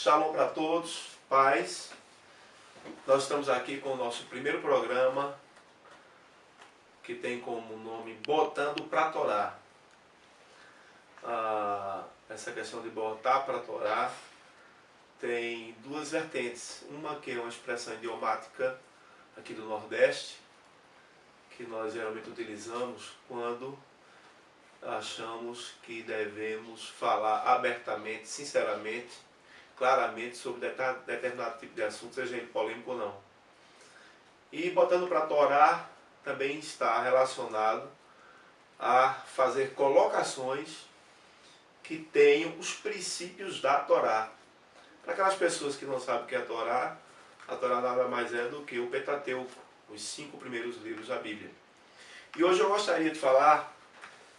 Shalom para todos, paz. Nós estamos aqui com o nosso primeiro programa, que tem como nome Botando para Torá. Essa questão de botar para Torá tem duas vertentes. Uma que é uma expressão idiomática aqui do Nordeste, que nós geralmente utilizamos quando achamos que devemos falar abertamente, sinceramente, claramente sobre determinado tipo de assunto, seja ele polêmico ou não. E botando para Torá também está relacionado a fazer colocações que tenham os princípios da Torá. Para aquelas pessoas que não sabem o que é a Torá nada mais é do que o Pentateuco, os 5 primeiros livros da Bíblia. E hoje eu gostaria de falar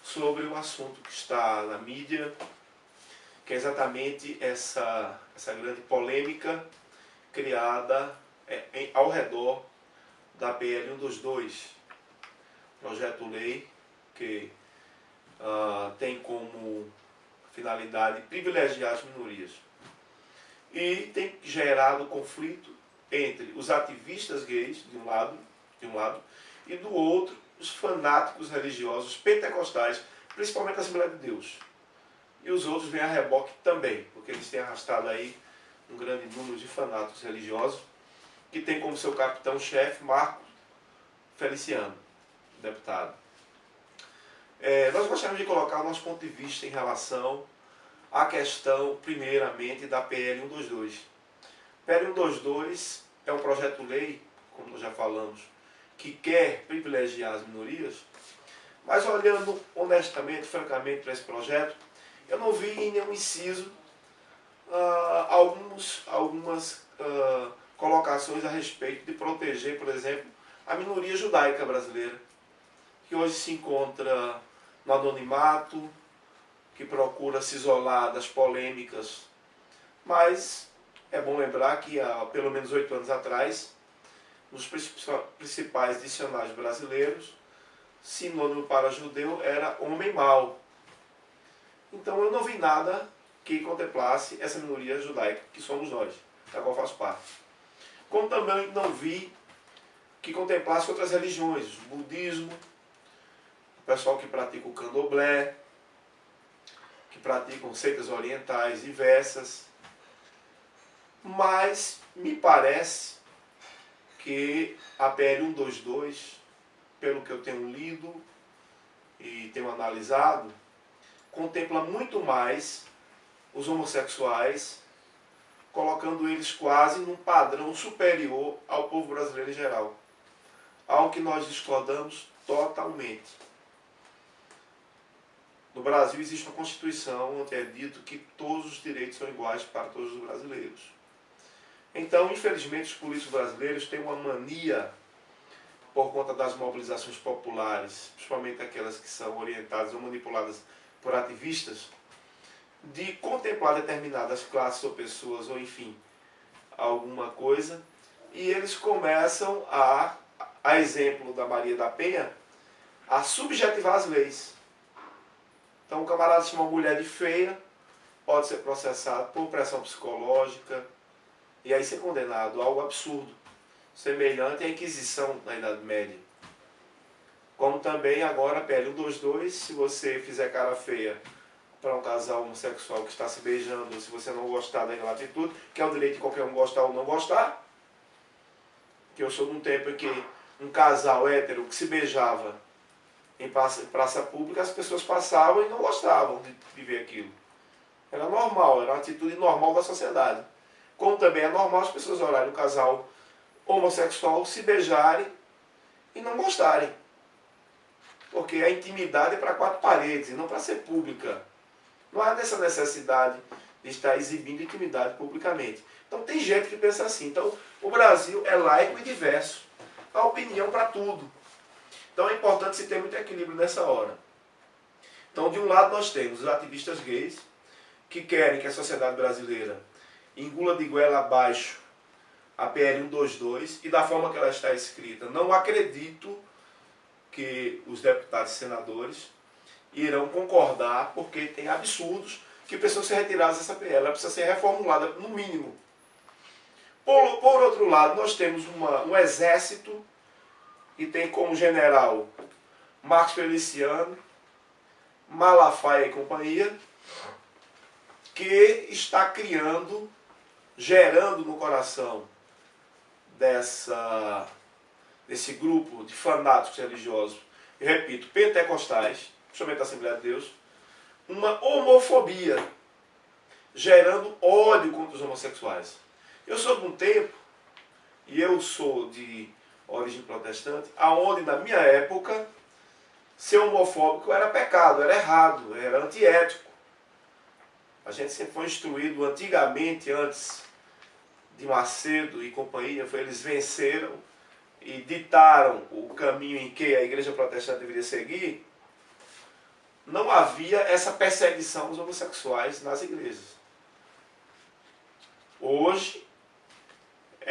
sobre um assunto que está na mídia, que é exatamente essa grande polêmica criada ao redor da PL 122, projeto-lei que tem como finalidade privilegiar as minorias. E tem gerado conflito entre os ativistas gays, de um lado, e do outro, os fanáticos religiosos pentecostais, principalmente a Assembleia de Deus. E os outros vêm a reboque também, porque eles têm arrastado aí um grande número de fanáticos religiosos, que tem como seu capitão-chefe Marco Feliciano, deputado. Nós gostaríamos de colocar o nosso ponto de vista em relação à questão, primeiramente, da PL 122. PL 122 é um projeto-lei, como nós já falamos, que quer privilegiar as minorias, mas olhando honestamente, francamente, para esse projeto, eu não vi em nenhum inciso algumas colocações a respeito de proteger, por exemplo, a minoria judaica brasileira, que hoje se encontra no anonimato, que procura se isolar das polêmicas. Mas é bom lembrar que há pelo menos 8 anos atrás, nos principais dicionários brasileiros, sinônimo para judeu era homem mau. Então eu não vi nada que contemplasse essa minoria judaica, que somos nós, da qual faço parte. Como também não vi que contemplasse outras religiões, o budismo, o pessoal que pratica o candomblé, que praticam seitas orientais diversas. Mas me parece que a PL 122, pelo que eu tenho lido e tenho analisado, contempla muito mais os homossexuais, colocando eles quase num padrão superior ao povo brasileiro em geral. Algo que nós discordamos totalmente. No Brasil existe uma Constituição onde é dito que todos os direitos são iguais para todos os brasileiros. Então, infelizmente, os políticos brasileiros têm uma mania, por conta das mobilizações populares, principalmente aquelas que são orientadas ou manipuladas por ativistas, de contemplar determinadas classes ou pessoas, ou enfim, alguma coisa, e eles começam a exemplo da Maria da Penha, a subjetivar as leis. Então o camarada chama uma mulher de feia, pode ser processado por pressão psicológica, e aí ser condenado, algo absurdo, semelhante à Inquisição na Idade Média. Como também agora a PL 122, se você fizer cara feia para um casal homossexual que está se beijando, se você não gostar daquela atitude, que é o direito de qualquer um gostar ou não gostar, que eu sou de um tempo em que um casal hétero que se beijava em praça pública, as pessoas passavam e não gostavam de ver aquilo. Era normal, era uma atitude normal da sociedade. Como também é normal as pessoas olharem um casal homossexual se beijarem e não gostarem. Porque a intimidade é para 4 paredes e não para ser pública. Não há essa necessidade de estar exibindo intimidade publicamente. Então tem gente que pensa assim. Então o Brasil é laico e diverso. Há opinião para tudo. Então é importante se ter muito equilíbrio nessa hora. Então de um lado nós temos os ativistas gays, que querem que a sociedade brasileira engula de goela abaixo a PL 122, e da forma que ela está escrita, não acredito que os deputados e senadores irão concordar, porque tem absurdos que precisam ser retiradas dessa PL. Ela precisa ser reformulada, no mínimo. Por outro lado, nós temos um exército que tem como general Marcos Feliciano, Malafaia e companhia, que está gerando no coração desse grupo de fanáticos religiosos, eu repito, pentecostais, principalmente da Assembleia de Deus, uma homofobia, gerando ódio contra os homossexuais. Eu sou de um tempo, e eu sou de origem protestante, aonde na minha época, ser homofóbico era pecado, era errado, era antiético. A gente sempre foi instruído antigamente, antes de Macedo e companhia, eles venceram e ditaram o caminho em que a igreja protestante deveria seguir. Não havia essa perseguição aos homossexuais nas igrejas. Hoje,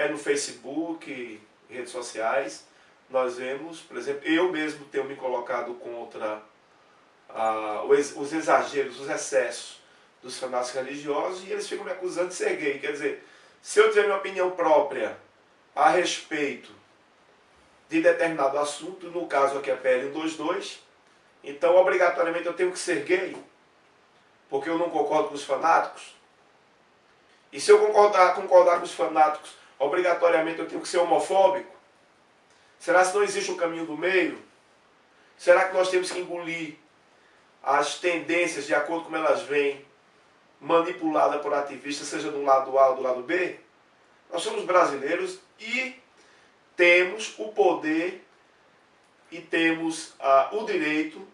no Facebook, redes sociais, nós vemos, por exemplo, eu mesmo tenho me colocado contra os exageros, os excessos dos fanáticos religiosos, e eles ficam me acusando de ser gay. Quer dizer, se eu tiver minha opinião própria a respeito de determinado assunto, no caso aqui é a PL 122, então obrigatoriamente eu tenho que ser gay, porque eu não concordo com os fanáticos. E se eu concordar com os fanáticos, obrigatoriamente eu tenho que ser homofóbico? Será que não existe um caminho do meio? Será que nós temos que engolir as tendências de acordo com elas vêm, manipuladas por ativistas, seja do lado A ou do lado B? Nós somos brasileiros e temos o poder e temos o direito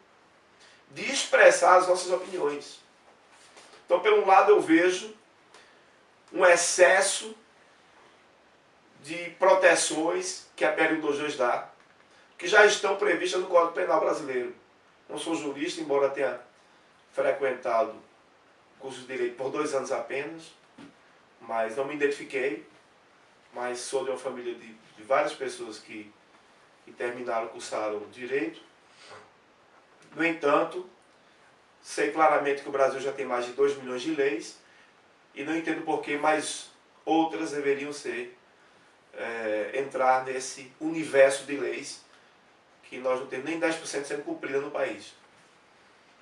de expressar as nossas opiniões. Então, pelo lado, eu vejo um excesso de proteções que a PL 122 dá, que já estão previstas no Código Penal brasileiro. Não sou jurista, embora tenha frequentado o curso de Direito por 2 anos apenas, mas não me identifiquei, mas sou de uma família de várias pessoas que terminaram, cursaram Direito. No entanto, sei claramente que o Brasil já tem mais de 2 milhões de leis, e não entendo por que mais outras deveriam entrar nesse universo de leis que nós não temos nem 10% sendo cumprida no país.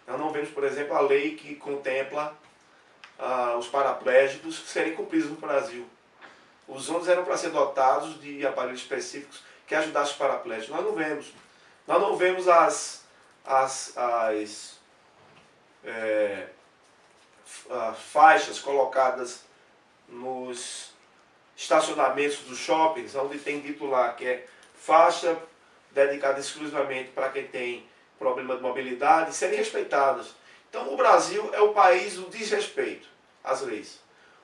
Nós não vemos, por exemplo, a lei que contempla os paraplégicos serem cumpridos no Brasil. Os ônibus eram para ser dotados de aparelhos específicos que ajudassem os paraplégicos. Nós não vemos. Nós não vemos as faixas colocadas nos estacionamentos dos shoppings, onde tem dito lá que é faixa dedicada exclusivamente para quem tem problema de mobilidade, serem respeitadas. Então o Brasil é o país do desrespeito às leis.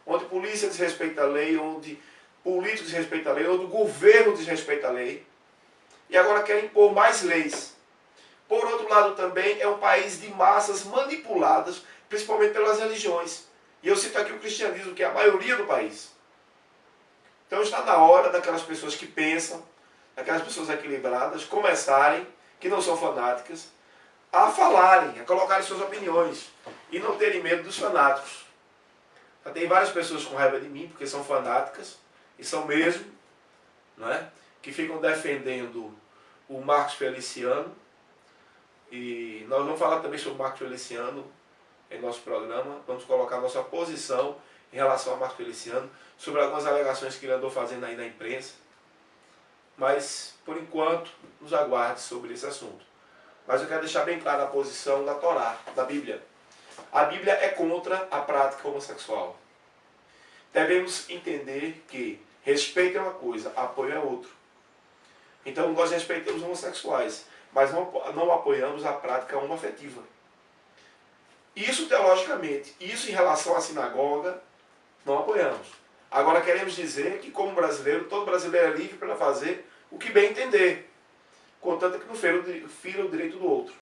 Onde a polícia desrespeita a lei, onde políticos desrespeitam a lei, onde o governo desrespeita a lei. E agora quer impor mais leis. Por outro lado também é um país de massas manipuladas, principalmente pelas religiões. E eu cito aqui o cristianismo, que é a maioria do país. Então está na hora daquelas pessoas que pensam, daquelas pessoas equilibradas, começarem, que não são fanáticas, a falarem, a colocarem suas opiniões e não terem medo dos fanáticos. Já tem várias pessoas com raiva de mim, porque são fanáticas, e são mesmo, não é? Que ficam defendendo o Marcos Feliciano, e nós vamos falar também sobre o Marcos Feliciano em nosso programa, vamos colocar nossa posição em relação ao Marcos Feliciano, sobre algumas alegações que ele andou fazendo aí na imprensa, mas, por enquanto, nos aguarde sobre esse assunto. Mas eu quero deixar bem clara a posição da Torá, da Bíblia. A Bíblia é contra a prática homossexual. Devemos entender que respeito é uma coisa, apoio é outra. Então nós respeitamos homossexuais, mas não apoiamos a prática homoafetiva. Isso teologicamente, isso em relação à sinagoga, não apoiamos. Agora queremos dizer que, como brasileiro, todo brasileiro é livre para fazer o que bem entender, contanto que não fira o direito do outro.